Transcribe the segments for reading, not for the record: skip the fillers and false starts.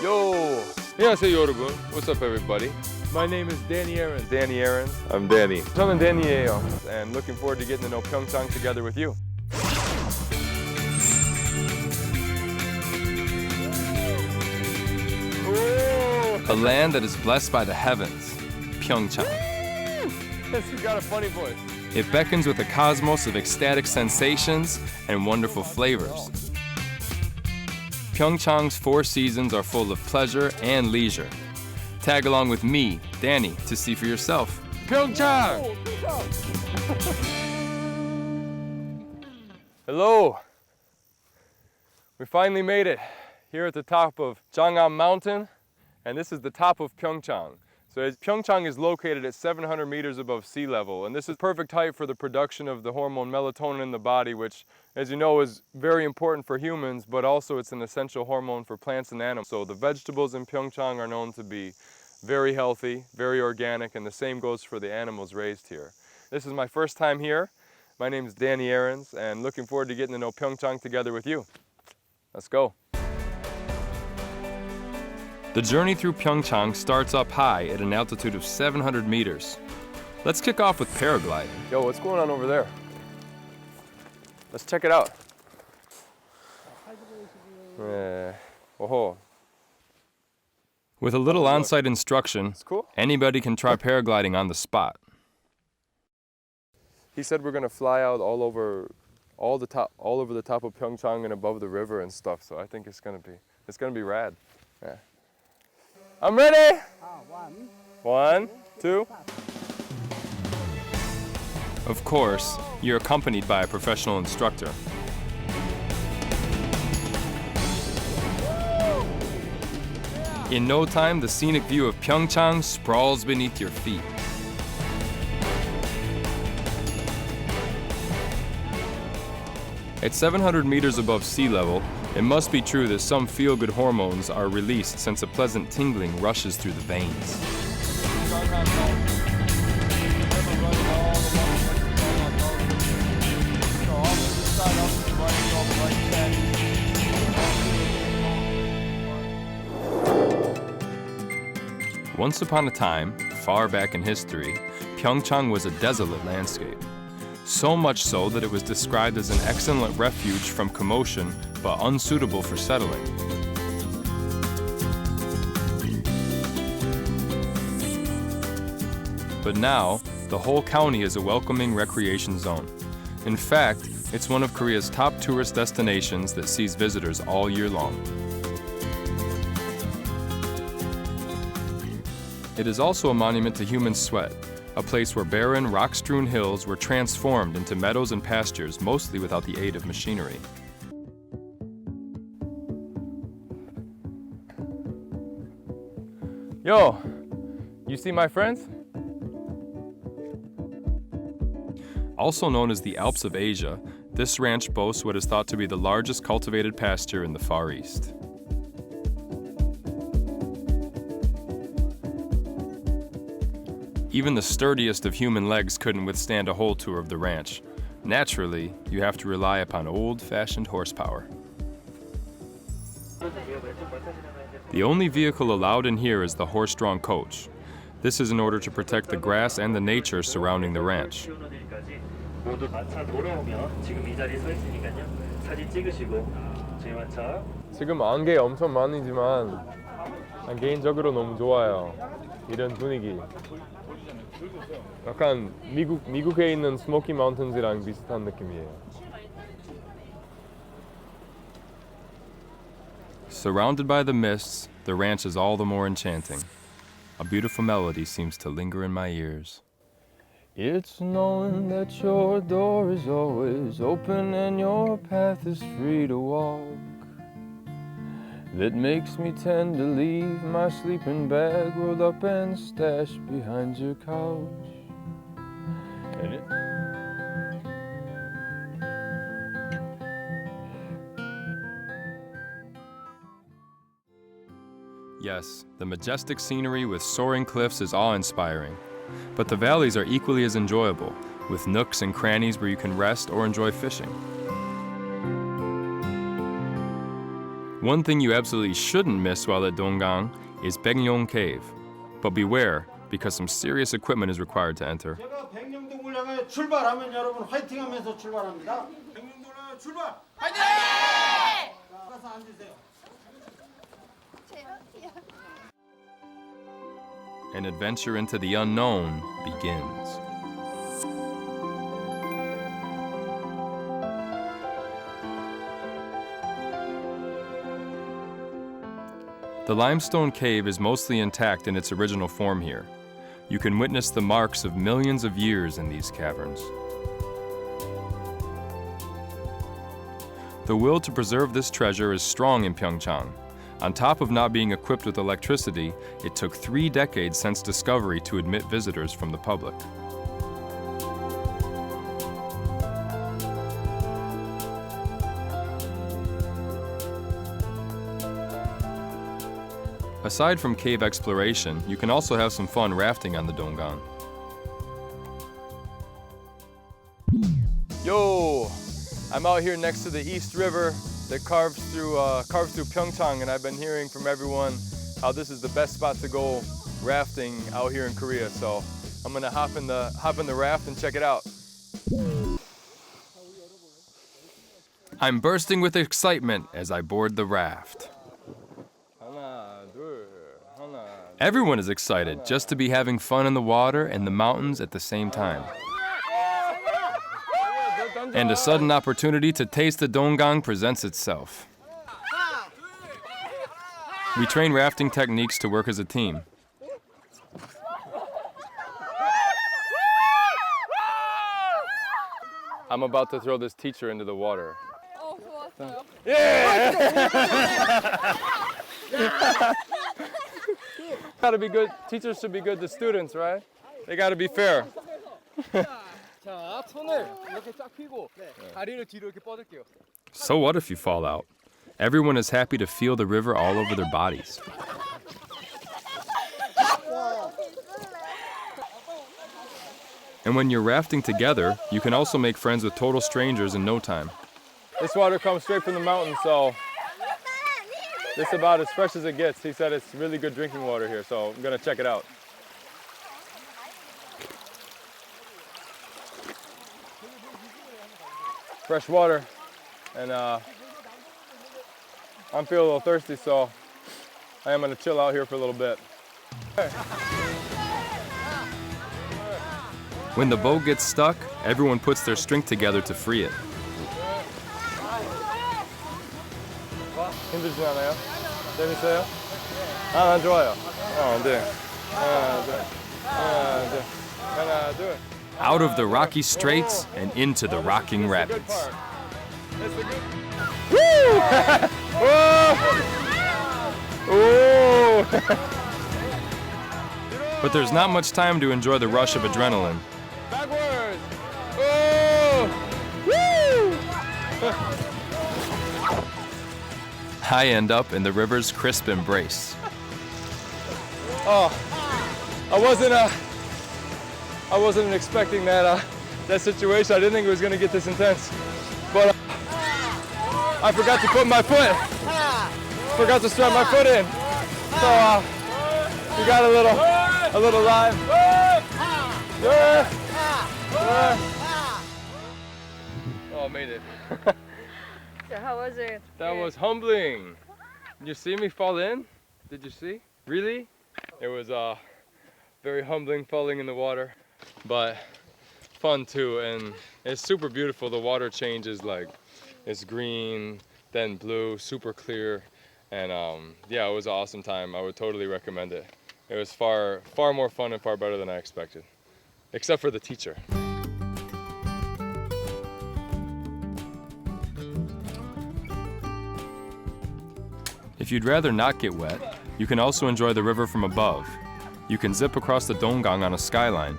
Yo! 안녕하세요 여러분. What's up everybody? My name is Danny Aaron. Danny Aaron. I'm Danny. 저는 Danny예요. And looking forward to getting to know Pyeongchang together with you. A land that is blessed by the heavens, Pyeongchang. You got a funny voice. It beckons with a cosmos of ecstatic sensations and wonderful flavors. Pyeongchang's 4 seasons are full of pleasure and leisure. Tag along with me, Danny, to see for yourself. Pyeongchang! Hello. We finally made it here at the top of Jangan Mountain, and this is the top of Pyeongchang. So Pyeongchang is located at 700 meters above sea level, and this is perfect height for the production of the hormone melatonin in the body, which, as you know, is very important for humans, but also it's an essential hormone for plants and animals. So the vegetables in Pyeongchang are known to be very healthy, very organic, and the same goes for the animals raised here. This is my first time here. My name is Danny Aarons, and looking forward to getting to know Pyeongchang together with you. Let's go. The journey through Pyeongchang starts up high at an altitude of 700 meters. Let's kick off with paragliding. Yo, what's going on over there? Let's check it out. Oh, With a little on-site instruction, it's cool. anybody can try paragliding on the spot. He said we're gonna fly out all over the top of Pyeongchang and above the river and stuff. So I think it's gonna be rad. Yeah. I'm ready. 1, 2. Of course, you're accompanied by a professional instructor. In no time, the scenic view of Pyeongchang sprawls beneath your feet. At 700 meters above sea level, it must be true that some feel-good hormones are released since a pleasant tingling rushes through the veins. Once upon a time, far back in history, Pyeongchang was a desolate landscape. So much so that it was described as an excellent refuge from commotion, but unsuitable for settling. But now, the whole county is a welcoming recreation zone. In fact, it's one of Korea's top tourist destinations that sees visitors all year long. It is also a monument to human sweat, a place where barren, rock-strewn hills were transformed into meadows and pastures, mostly without the aid of machinery. Yo, you see my friends? Also known as the Alps of Asia, this ranch boasts what is thought to be the largest cultivated pasture in the Far East. Even the sturdiest of human legs couldn't withstand a whole tour of the ranch. Naturally, you have to rely upon old-fashioned horsepower. The only vehicle allowed in here is the horse-drawn coach. This is in order to protect the grass and the nature surrounding the ranch. 지금 안개 엄청 많이지만 난 개인적으로 너무 좋아요. 이런 분위기. 약간 미국에 있는 스모키 마운틴즈랑 비슷한 느낌이에요. Surrounded by the mists, the ranch is all the more enchanting. A beautiful melody seems to linger in my ears. It's knowing that your door is always open and your path is free to walk that makes me tend to leave my sleeping bag rolled up and stashed behind your couch. Get it? Yes, the majestic scenery with soaring cliffs is awe-inspiring. But the valleys are equally as enjoyable, with nooks and crannies where you can rest or enjoy fishing. One thing you absolutely shouldn't miss while at Donggang is Baeknyong Cave. But beware, because some serious equipment is required to enter. 제가 백령동을 향해 출발하면 여러분 화이팅하면서 출발합니다. 백령동을 향해 출발! 화이팅! 가서 앉으세요. An adventure into the unknown begins. The limestone cave is mostly intact in its original form here. You can witness the marks of millions of years in these caverns. The will to preserve this treasure is strong in Pyeongchang. On top of not being equipped with electricity, it took 3 decades since discovery to admit visitors from the public. Aside from cave exploration, you can also have some fun rafting on the Donggang. Yo, I'm out here next to the East River that carves through Pyeongchang, and I've been hearing from everyone how this is the best spot to go rafting out here in Korea. So I'm gonna hop in the raft and check it out. I'm bursting with excitement as I board the raft. Everyone is excited just to be having fun in the water and the mountains at the same time. And a sudden opportunity to taste the Donggang presents itself. We train rafting techniques to work as a team. I'm about to throw this teacher into the water. Gotta be good. Teachers should be good to students, right? They gotta be fair. 자, 손을 이렇게 쫙 펴고 다리를 뒤로 이렇게 뻗을게요. So what if you fall out? Everyone is happy to feel the river all over their bodies. And when you're rafting together, you can also make friends with total strangers in no time. This water comes straight from the mountain, so this is about as fresh as it gets. He said it's really good drinking water here, so I'm gonna check it out. Fresh water, and I'm feeling a little thirsty, so I am gonna chill out here for a little bit. When the boat gets stuck, everyone puts their strength together to free it. 힘들지 않아요? 재밌어요? 난 좋아요. 네. 하나, 둘. 하나, 둘. 하나, 둘. Out of the rocky straits and into the rocking rapids. Woo! Whoa! But there's not much time to enjoy the rush of adrenaline. Backwards! Oh! Woo! I end up in the river's crisp embrace. Oh, I wasn't expecting that situation. I didn't think it was gonna get this intense, but I forgot to put my foot. Forgot to strap my foot in, so we got a little line. Oh, I made it. So how was it? That was humbling. You see me fall in? Did you see? Really? It was very humbling falling in the water, but fun too. And it's super beautiful. The water changes, like it's green, then blue, super clear. And yeah, it was an awesome time. I would totally recommend it. It was far more fun and far better than I expected, except for the teacher. If you'd rather not get wet, you can also enjoy the river from above. You can zip across the Donggang on a skyline.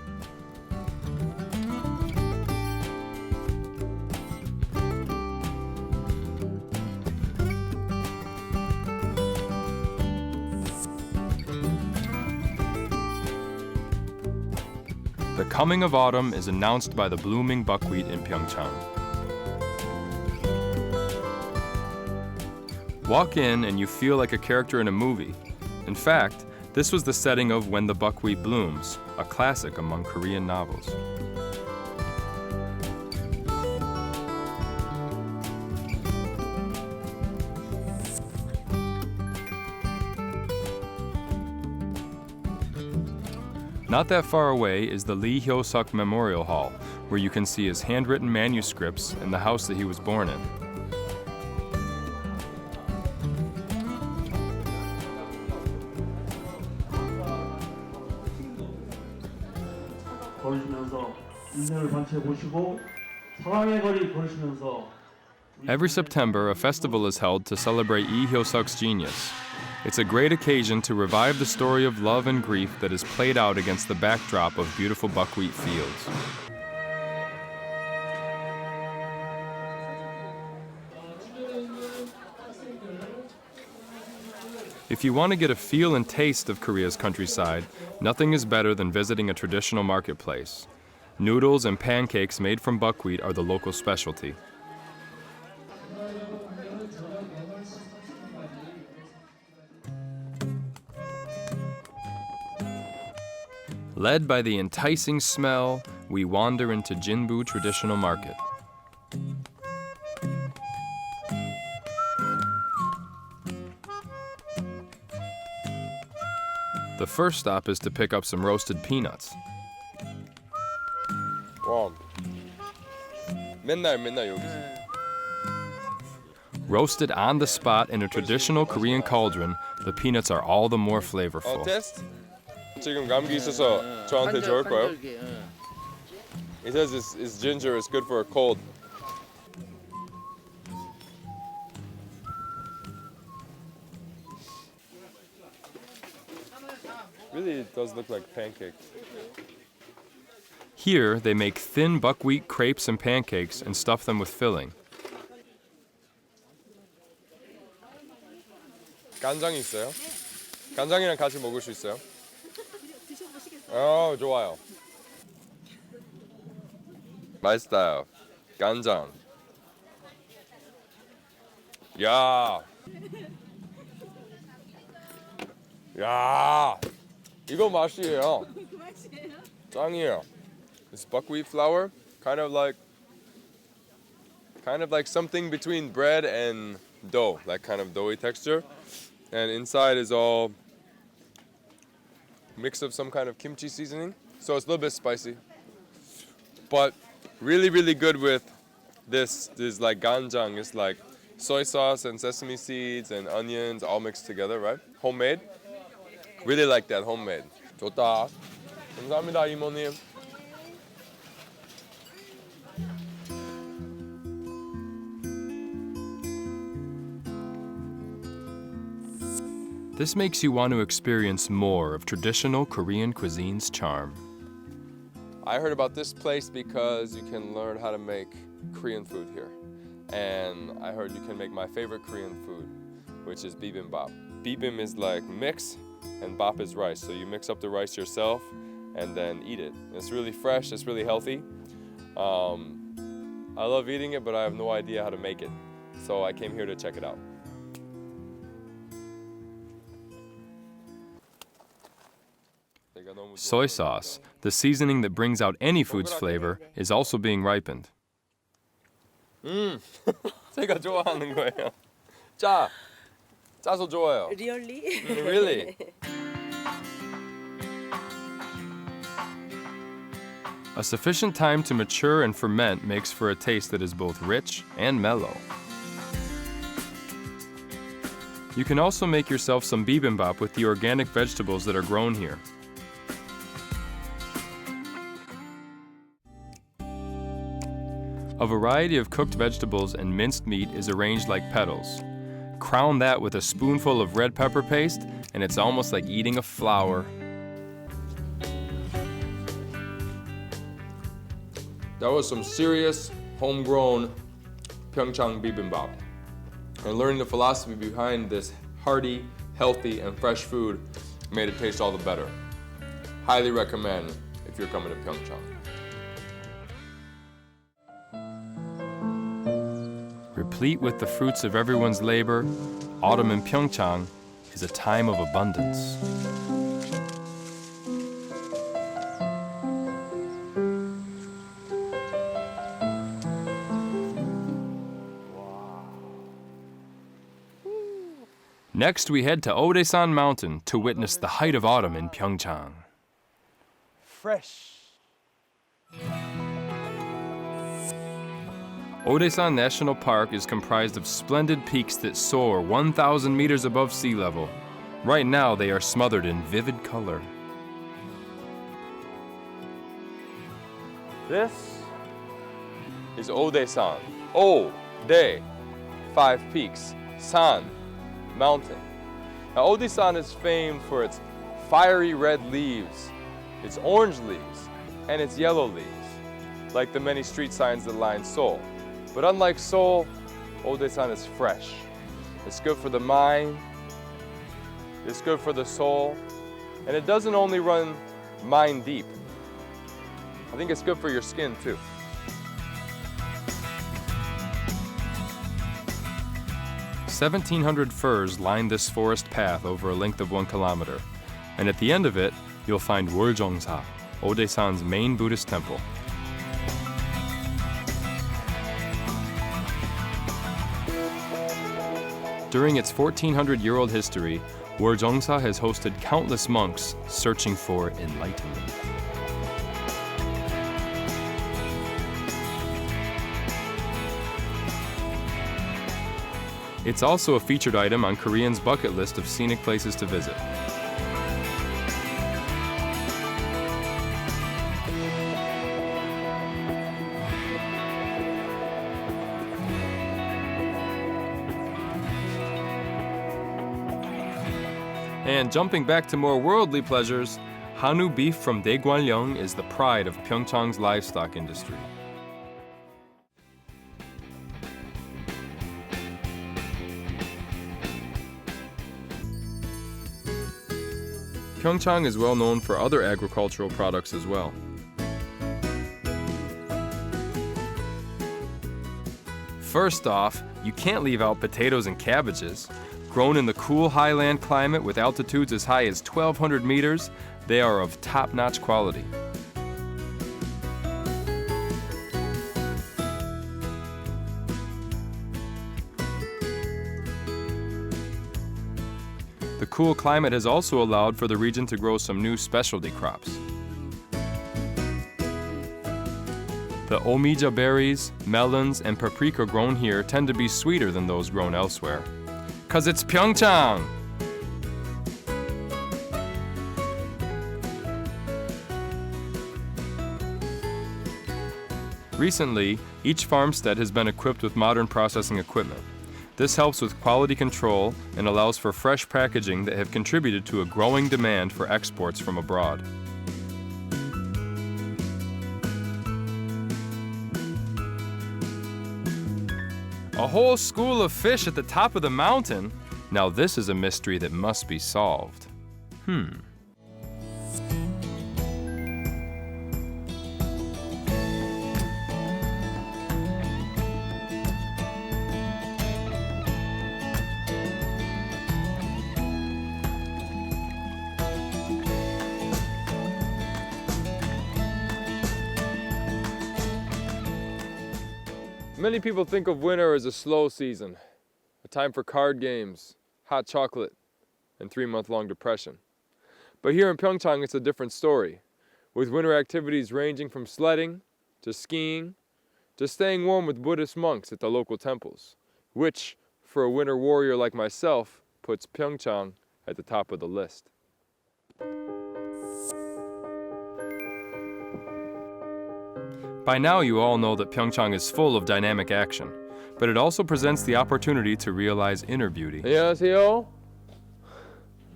The coming of autumn is announced by the blooming buckwheat in Pyeongchang. Walk in and you feel like a character in a movie. In fact, this was the setting of When the Buckwheat Blooms, a classic among Korean novels. Not that far away is the Lee Hyo-suk Memorial Hall, where you can see his handwritten manuscripts in the house that he was born in. 걸으시면서 인생을 관찰해 보시고 사랑의 거리 걸으시면서 Every September, a festival is held to celebrate Lee Hyo-suk's genius. It's a great occasion to revive the story of love and grief that is played out against the backdrop of beautiful buckwheat fields. If you want to get a feel and taste of Korea's countryside, nothing is better than visiting a traditional marketplace. Noodles and pancakes made from buckwheat are the local specialty. Led by the enticing smell, we wander into Jinbu Traditional Market. The first stop is to pick up some roasted peanuts. 와. 맨날 여기. Roasted on the spot in a traditional Korean cauldron, the peanuts are all the more flavorful. 테스트? 지금 감기 있어서 저한테 좋을 거예요? It says it's ginger is good for a cold. Really, it does look like pancakes. Here, they make thin buckwheat crepes and pancakes and stuff them with filling. 간장이 있어요? 간장이랑 같이 먹을 수 있어요? 좋아요. 맛있어요. 간장. 야, 이거 맛이에요. 짱이에요. This buckwheat flour, kind of like something between bread and dough, like kind of doughy texture, and inside is all mix of some kind of kimchi seasoning, so it's a little bit spicy, but really, really good with this like ganjang. It's like soy sauce and sesame seeds and onions all mixed together, right? Homemade. Really like that homemade. 좋다. 감사합니다, 이모님. This makes you want to experience more of traditional Korean cuisine's charm. I heard about this place because you can learn how to make Korean food here. And I heard you can make my favorite Korean food, which is bibimbap. Bibim is like mix, and bap is rice. So you mix up the rice yourself and then eat it. It's really fresh, it's really healthy. I love eating it, but I have no idea how to make it. So I came here to check it out. Soy sauce, the seasoning that brings out any food's flavor, is also being ripened. 제가 좋아하는 거예요. 짜서 좋아요. Really? Really? A sufficient time to mature and ferment makes for a taste that is both rich and mellow. You can also make yourself some bibimbap with the organic vegetables that are grown here. A variety of cooked vegetables and minced meat is arranged like petals. Crown that with a spoonful of red pepper paste, and it's almost like eating a flower. That was some serious homegrown Pyeongchang bibimbap. And learning the philosophy behind this hearty, healthy, and fresh food made it taste all the better. Highly recommend if you're coming to Pyeongchang. Replete with the fruits of everyone's labor, autumn in Pyeongchang is a time of abundance. Next, we head to Odaesan Mountain to witness the height of autumn in Pyeongchang. Fresh. Odaesan National Park is comprised of splendid peaks that soar 1,000 meters above sea level. Right now, they are smothered in vivid color. This is Odaesan. O-de, 5 peaks. San, mountain. Now, Odaesan is famed for its fiery red leaves, its orange leaves, and its yellow leaves, like the many street signs that line Seoul. But unlike Seoul, Odaesan is fresh. It's good for the mind, it's good for the soul, and it doesn't only run mind deep. I think it's good for your skin too. 1,700 firs line this forest path over a length of 1 kilometer. And at the end of it, you'll find Woljeongsa, Odaesan's main Buddhist temple. During its 1,400-year-old history, Woljeongsa has hosted countless monks searching for enlightenment. It's also a featured item on Koreans' bucket list of scenic places to visit. And jumping back to more worldly pleasures, Hanwoo beef from Daegwallyeong is the pride of Pyeongchang's livestock industry. Pyeongchang is well known for other agricultural products as well. First off, you can't leave out potatoes and cabbages. Grown in the cool highland climate with altitudes as high as 1,200 meters, they are of top-notch quality. The cool climate has also allowed for the region to grow some new specialty crops. The omija berries, melons, and paprika grown here tend to be sweeter than those grown elsewhere. 'Cause it's Pyeongchang! Recently, each farmstead has been equipped with modern processing equipment. This helps with quality control and allows for fresh packaging that have contributed to a growing demand for exports from abroad. A whole school of fish at the top of the mountain? Now this is a mystery that must be solved. Many people think of winter as a slow season, a time for card games, hot chocolate, and 3-month-long depression. But here in Pyeongchang, it's a different story, with winter activities ranging from sledding to skiing to staying warm with Buddhist monks at the local temples, which, for a winter warrior like myself, puts Pyeongchang at the top of the list. By now you all know that Pyeongchang is full of dynamic action, but it also presents the opportunity to realize inner beauty. 안녕하세요.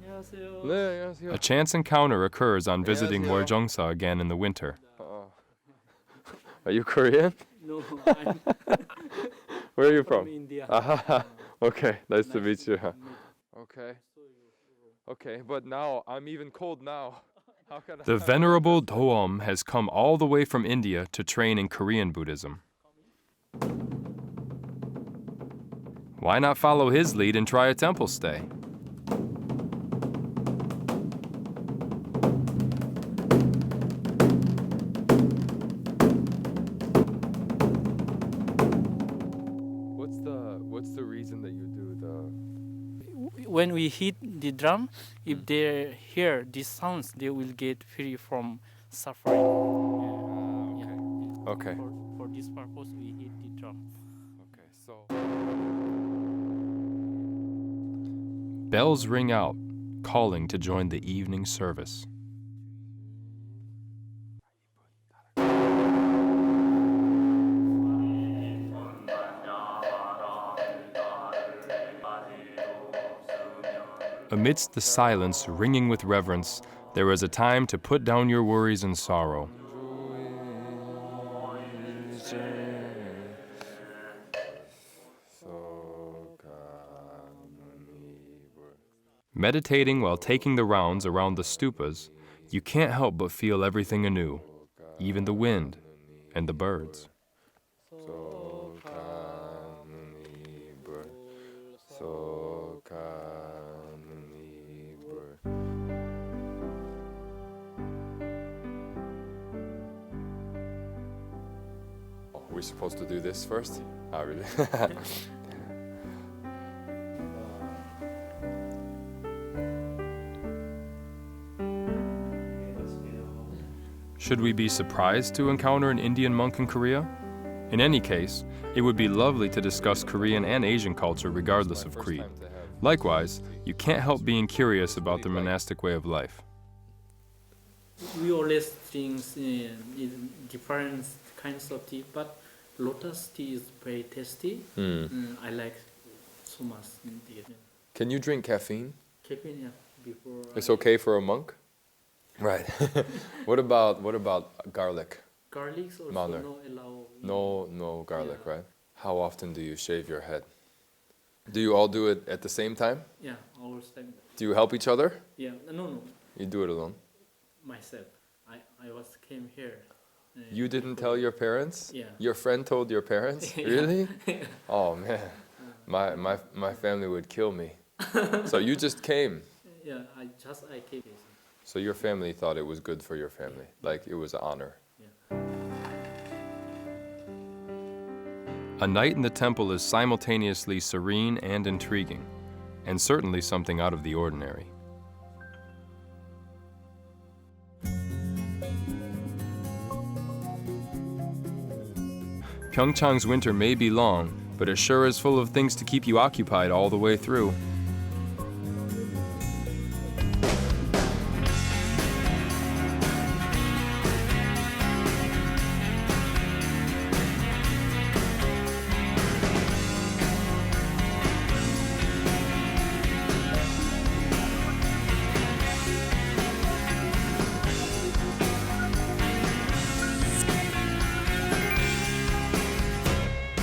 안녕하세요. 네, 안녕하세요. A chance encounter occurs on visiting 안녕하세요. Woljeongsa again in the winter. Are you Korean? No, I'm Where are you from from? India. Okay, nice to meet you. Okay. Okay, but now I'm even cold now. How can I? The Venerable Doum has come all the way from India to train in Korean Buddhism. Why not follow his lead and try a temple stay? What's the reason that you do the? When we hit the drum, if they hear these sounds, they will get free from suffering. Okay. For this purpose, we hit the drum. Okay, so. Bells ring out, calling to join the evening service. Amidst the silence ringing with reverence, there is a time to put down your worries and sorrow. Meditating while taking the rounds around the stupas, you can't help but feel everything anew, even the wind and the birds. Are we supposed to do this first? Not really. Should we be surprised to encounter an Indian monk in Korea? In any case, it would be lovely to discuss Korean and Asian culture regardless of creed. Likewise, you can't help being curious about the monastic way of life. We always drink different kinds of tea, but lotus tea is very tasty. I like so much. Can you drink caffeine? Caffeine, yeah, before. It's okay for a monk? Right. What about garlic? Garlics also Manner. no allow. No garlic, Yeah. right? How often do you shave your head? Do you all do it at the same time? Yeah, our time. Do you help each other? Yeah, no, You do it alone. myself. I was came here. You didn't tell your parents? Yeah. Your friend told your parents? Yeah. Really? Oh man, my family would kill me. So you just came. Yeah, I came. So your family thought it was good for your family, like it was an honor. A night in the temple is simultaneously serene and intriguing, and certainly something out of the ordinary. Pyeongchang's winter may be long, but it sure is full of things to keep you occupied all the way through.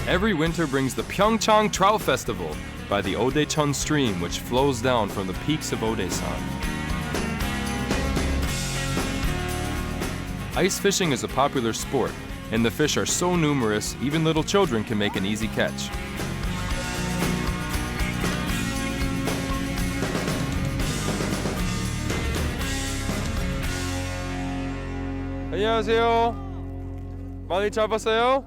Every winter brings the Pyeongchang Trout Festival by the Odechun stream, which flows down from the peaks of Odaesan. Ice fishing is a popular sport, and the fish are so numerous, even little children can make an easy catch. 안녕하세요. 많이 잡았어요?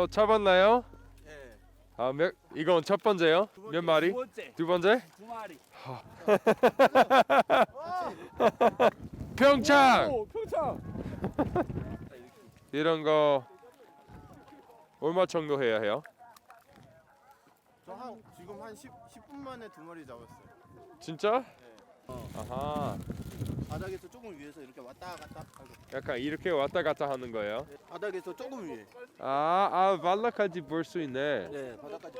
잡았나요? 네. 이건 첫 번째요? 몇 마리? 두 번째? 두 마리. 평창! 평창. 이런 거 얼마 정도 해야 해요? 지금 한 10분 만에 두 마리 잡았어요. 진짜? 아하. 바닥에서 조금 위에서 이렇게 왔다 갔다 하고. 약간 이렇게 왔다 갔다 하는 거예요? 바닥에서 조금 위에. 바닥까지 볼 수 있네. 네, 바닥까지.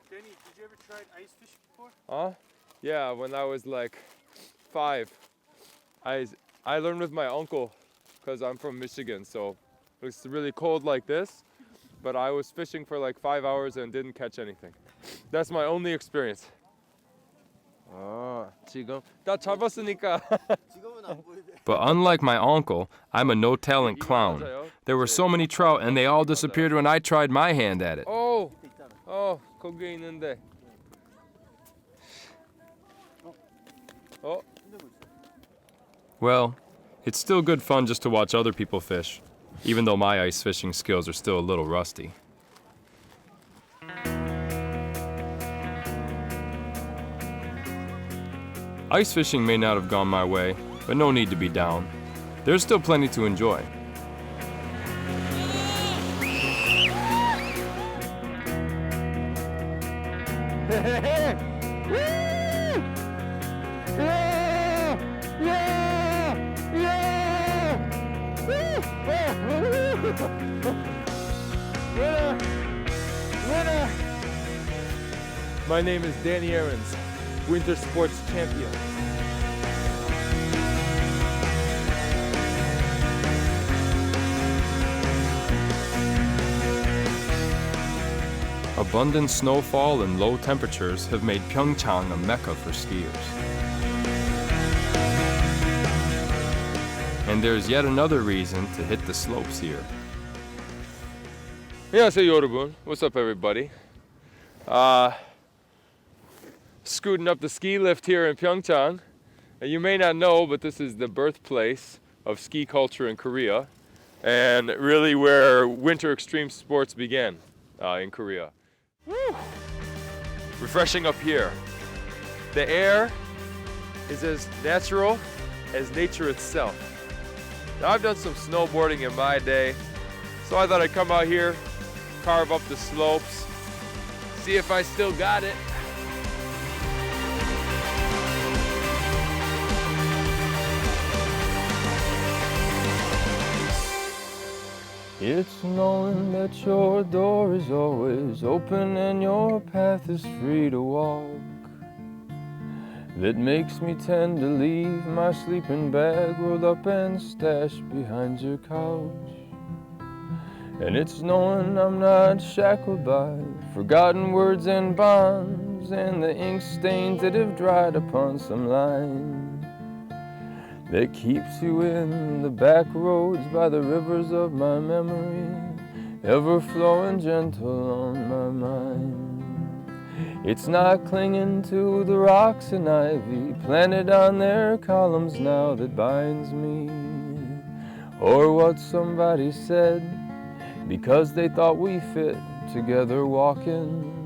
Danny, did you ever try ice fishing before? Yeah, when I was like 5. I learned with my uncle because I'm from Michigan, so it's really cold like this, but I was fishing for like 5 hours and didn't catch anything. That's my only experience. 지금 다 잡았으니까. But unlike my uncle, I'm a no-talent clown. There were so many trout and they all disappeared when I tried my hand at it. 거기에 있는데. Well, it's still good fun just to watch other people fish, even though my ice fishing skills are still a little rusty. Ice fishing may not have gone my way, but no need to be down. There's still plenty to enjoy. My name is Danny Aarons, winter sports champion. Abundant snowfall and low temperatures have made Pyeongchang a mecca for skiers. And there's yet another reason to hit the slopes here. 안녕하세요, 여러분. What's up, everybody? Scooting up the ski lift here in Pyeongchang. You may not know, but this is the birthplace of ski culture in Korea, and really where winter extreme sports began in Korea. Woo! Refreshing up here. The air is as natural as nature itself. Now, I've done some snowboarding in my day, so I thought I'd come out here, carve up the slopes, see if I still got it. It's knowing that your door is always open and your path is free to walk that makes me tend to leave my sleeping bag rolled up and stashed behind your couch. And it's knowing I'm not shackled by forgotten words and bonds and the ink stains that have dried upon some line that keeps you in the back roads by the rivers of my memory, ever flowing gentle on my mind. It's not clinging to the rocks and ivy planted on their columns now that binds me, or what somebody said because they thought we fit together walking